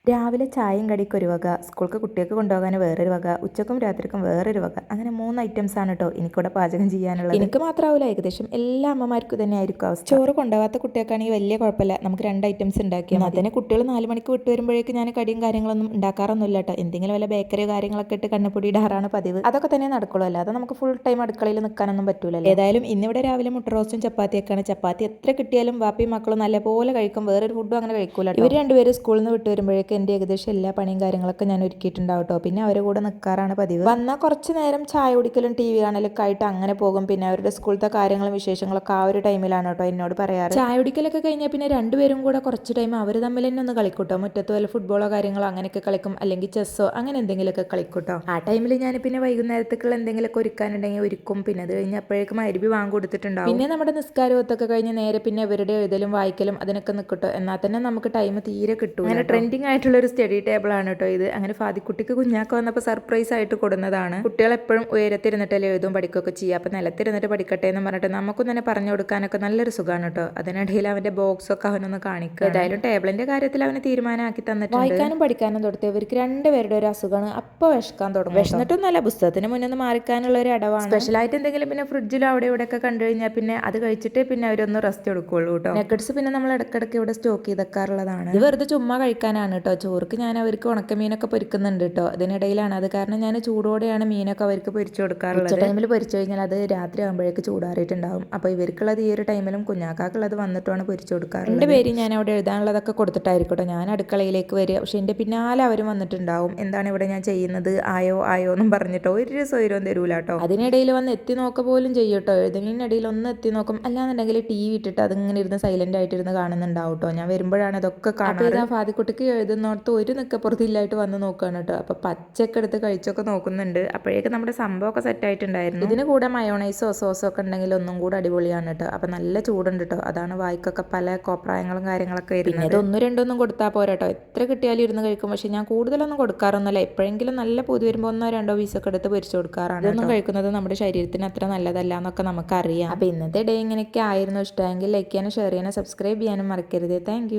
രാവിലെ ചായയും കടിക്ക് ഒരു വക, സ്കൂൾക്ക് കുട്ടികൾക്ക് കൊണ്ടുപോകാൻ വേറൊരു വക, ഉച്ചക്കും രാത്രിക്കും വേറൊരു വക, അങ്ങനെ 3 ഐറ്റംസ് ആണ് കേട്ടോ എനിക്കിവിടെ പാചകം ചെയ്യാനുള്ളത്. എനിക്ക് മാത്രമാവില്ല, ഏകദേശം എല്ലാ അമ്മമാർക്കും തന്നെ ആയിരിക്കും അവസ്ഥ. ചോറ് കൊണ്ടുപോകാത്ത കുട്ടികൾക്കാണെങ്കിൽ വലിയ കുഴപ്പമില്ല, നമുക്ക് 2 ഐറ്റംസ് ഉണ്ടാക്കിയാൽ അതിന് കുട്ടികൾ 4 മണിക്ക് വിട്ട് വരുമ്പോഴേക്ക് ഞാൻ കടിയും കാര്യങ്ങളൊന്നും ഉണ്ടാക്കാറൊന്നുമില്ല കേട്ടോ. എന്തെങ്കിലും വല്ല ബേക്കറിയോ കാര്യങ്ങളൊക്കെ ഇട്ട് കണ്ണപ്പൊടി ഇടാറാണ് പതിവ്. അതൊക്കെ തന്നെ നടക്കുള്ളൂ, അല്ലാതെ നമുക്ക് ഫുൾ ടൈം അടുക്കളയിൽ നിൽക്കാനൊന്നും പറ്റൂലല്ലോ. ഏതായാലും ഇന്നിവിടെ രാവിലെ മുട്ട റോസ്റ്റും ചപ്പാത്തിയൊക്കെയാണ്. ചപ്പാത്തി എത്ര കിട്ടിയാലും വാപ്പിയും മക്കളും നല്ലപോലെ കഴിക്കും, വേറൊരു ഫുഡും അങ്ങനെ കഴിക്കൂല. ഇവർ രണ്ടുപേരും സ്കൂളിൽ നിന്ന് വിട്ട് വരുമ്പോഴേക്ക് എൻ്റെ ഏകദേശം എല്ലാ പണിയും കാര്യങ്ങളൊക്കെ ഞാൻ ഒരുക്കിയിട്ടുണ്ടാവും കേട്ടോ. പിന്നെ അവരുടെ കൂടെ നിൽക്കാറാണ് പതിവ്. വന്നാൽ കുറച്ച് നേരം ചായ കുടിക്കലും TV കാണലൊക്കെ ആയിട്ട് അങ്ങനെ പോകും. പിന്നെ അവരുടെ സ്കൂളത്തെ കാര്യങ്ങളും വിശേഷങ്ങളൊക്കെ ആ ഒരു ടൈമിലാണ് കേട്ടോ എന്നോട് പറയാറ്. ചായ കുടിക്കലൊക്കെ കഴിഞ്ഞാൽ പിന്നെ രണ്ടുപേരും കൂടെ കുറച്ച് ടൈം അവർ തമ്മിൽ തന്നെ ഒന്ന് കളിക്കൂട്ടോ. മുറ്റത്ത് വല്ല ഫുട്ബോളോ കാര്യങ്ങളോ അങ്ങനെയൊക്കെ കളിക്കും, അല്ലെങ്കിൽ ചെസ്സോ അങ്ങനെ എന്തെങ്കിലുമൊക്കെ കളിക്കൂട്ടോ. ആ ടൈമിൽ ഞാൻ പിന്നെ വൈകുന്നേരത്തേക്കുള്ള എന്തെങ്കിലുമൊക്കെ ഒരുക്കാനുണ്ടെങ്കിൽ ഒരുക്കും. പിന്നെ അത് കഴിഞ്ഞപ്പോഴേക്കും അരിബി വാങ്ങി കൊടുത്തിട്ടുണ്ടാവും. പിന്നെ നമ്മുടെ നിസ്കാരത്തൊക്കെ കഴിഞ്ഞ് നേരെ പിന്നെ ഇവരുടെ എഴുതലും വായിക്കലും അതിനൊക്കെ നിൽക്കട്ടോ. എന്നാൽ തന്നെ നമുക്ക് ടൈം തീരെ കിട്ടും. അങ്ങനെ ട്രെൻഡിങ് ആയിട്ടുള്ള ഒരു സ്റ്റഡി ടേബിൾ ആണ് കേട്ടോ ഇത്. അങ്ങനെ ഫാദിക്കുട്ടിക്ക് കുഞ്ഞാക്ക വന്നപ്പോൾ സർപ്രൈസ് ആയിട്ട് കൊടുന്നതാണ്. കുട്ടികൾ എപ്പോഴും ഉയരത്തിരുന്നിട്ടല്ലേ എഴുതും പഠിക്കുകയൊക്കെ ചെയ്യുക. അപ്പോൾ നിലത്തിരുന്നിട്ട് പഠിക്കട്ടെ എന്ന് പറഞ്ഞിട്ട് നമുക്കും തന്നെ പറഞ്ഞു കൊടുക്കാനൊക്കെ നല്ലൊരു സുഖമാണ് കേട്ടോ. അതിനിടയിൽ അവൻ്റെ ബോക്സ് ഒക്കെ അവനൊന്ന് കാണിക്കുക. ഏതായാലും ടേബിളിന്റെ കാര്യത്തിൽ അവന് തീരുമാനമാക്കി തന്നിട്ടുണ്ട്. വായിക്കാനും പഠിക്കാനും തൊടുത്ത് ഇവർക്ക് രണ്ടുപേരുടെ ഒരു അസുഖമാണ്. അപ്പോൾ വിശക്കാൻ തുടങ്ങും. വിശന്നിട്ടൊന്നുമല്ല, പുസ്തകത്തിന് മുന്നിൽ നിന്ന് മാറിക്കാനുള്ള ഒരു അടവാണ്. സ്പെഷ്യലായിട്ട് എന്തെങ്കിലും പിന്നെ ഫ്രിഡ്ജിലോ അവിടെ ഇവിടെ ഒക്കെ കണ്ടു കഴിഞ്ഞാൽ പിന്നെ അത് കഴിച്ചിട്ട് പിന്നെ അവരൊന്ന് റെസ്റ്റ് എടുക്കുള്ളൂ കേട്ടോ. നെഗറ്റ്സ് പിന്നെ നമ്മൾ ഇടയ്ക്കിടയ്ക്ക് ഇവിടെ സ്റ്റോക്ക് ചെയ്ത് വെക്കാറുള്ളതാണ്. ഇത് വെറുതെ ചുമ്മാ കഴിക്കാനാണ് കേട്ടോ. ചോർക്ക് ഞാൻ അവർക്ക് ഉണക്കമീനൊക്കെ പൊരിക്കുന്നുണ്ട് കേട്ടോ. അതിനിടയിലാണ്, അത് കാരണം ഞാൻ ചൂടോടെയാണ് മീനൊക്കെ അവർക്ക് പൊരിച്ചു കൊടുക്കാറുള്ളത്. ടൈമിൽ പൊരിച്ചു കഴിഞ്ഞാൽ അത് രാത്രി ആകുമ്പോഴേക്ക് ചൂടാറിയിട്ടുണ്ടാവും. അപ്പോൾ ഇവർക്കുള്ളത് ഈ ഒരു ടൈമിലും കുഞ്ഞാക്കാക്കുള്ളത് വന്നിട്ടാണ് പൊരിച്ചു കൊടുക്കാറ്. എൻ്റെ പേര് ഞാൻ അവിടെ എഴുതാനുള്ളതൊക്കെ കൊടുത്തിട്ടായിരിക്കട്ടോ ഞാൻ അടുക്കളയിലേക്ക് വരിക. പക്ഷെ എൻ്റെ പിന്നാലെ അവരും വന്നിട്ടുണ്ടാവും. എന്താണ് ഇവിടെ ഞാൻ ചെയ്യുന്നത്, ആയോ ആയോ എന്നും പറഞ്ഞിട്ടോ ഒരു സൗകര്യവും തരൂല കേട്ടോ. അതിനിടയിൽ വന്ന് എത്തി നോക്ക പോലും ചെയ്യൂട്ടോ. എഴുതുന്നതിനിടയിൽ ഒന്ന് എത്തി നോക്കും, അല്ലാന്നുണ്ടെങ്കിൽ TV ഇട്ടിട്ട് അതിങ്ങനെ ഇരുന്ന് സൈലന്റ് ആയിട്ടിരുന്ന് കാണുന്നുണ്ടാവും കേട്ടോ. ഞാൻ വരുമ്പോഴാണ് ഇതൊക്കെ കാണുന്നത്. ഫാദിക്കുട്ടിക്ക് എഴുതുന്നോടത്ത് ഒരു നിക്കപ്പുറത്തില്ലായിട്ട് വന്ന് നോക്കുകയാണ് കേട്ടോ. അപ്പോൾ പച്ചയൊക്കെ എടുത്ത് കഴിച്ചൊക്കെ നോക്കുന്നുണ്ട്. അപ്പോഴേക്കും നമ്മുടെ സംഭവമൊക്കെ സെറ്റ് ആയിട്ടുണ്ടായിരുന്നു. ഇതിന് കൂടെ മയോണൈസോ സോസോ ഒക്കെ ഉണ്ടെങ്കിൽ ഒന്നും കൂടെ അടിപൊളിയാണ് കേട്ടോ. അപ്പോൾ നല്ല ചൂടുണ്ട് കേട്ടോ. അതാണ് വായിക്കൊക്കെ പല കോപ്രായങ്ങളും കാര്യങ്ങളൊക്കെ വരുന്നത്. ഇത് 1-2 കൊടുത്താൽ പോരാ കേട്ടോ. എത്ര കിട്ടിയാലും ഇരുന്ന് കഴിക്കും. പക്ഷെ ഞാൻ കൂടുതലൊന്നും കൊടുക്കാറൊന്നുമില്ല. എപ്പോഴെങ്കിലും നല്ല പൂതി വരുമ്പോൾ 1-2 പീസൊക്കെ എടുത്ത് പൊരിച്ചു കൊടുക്കാറാണ്. ഇതൊന്നും കഴിക്കുന്നത് നമ്മുടെ ശരീരത്തിന് അത്ര നല്ലതല്ല എന്നൊക്കെ നമുക്കറിയാം. അപ്പോൾ ഇന്നത്തെ ഡേ ഇങ്ങനെയൊക്കെ ആയിരുന്നു. ഇഷ്ടമെങ്കിൽ ലൈക്ക് ചെയ്യാനും ഷെയർ ചെയ്യാനും സബ്സ്ക്രൈബ് ചെയ്യാനും മറക്കരുത്. താങ്ക്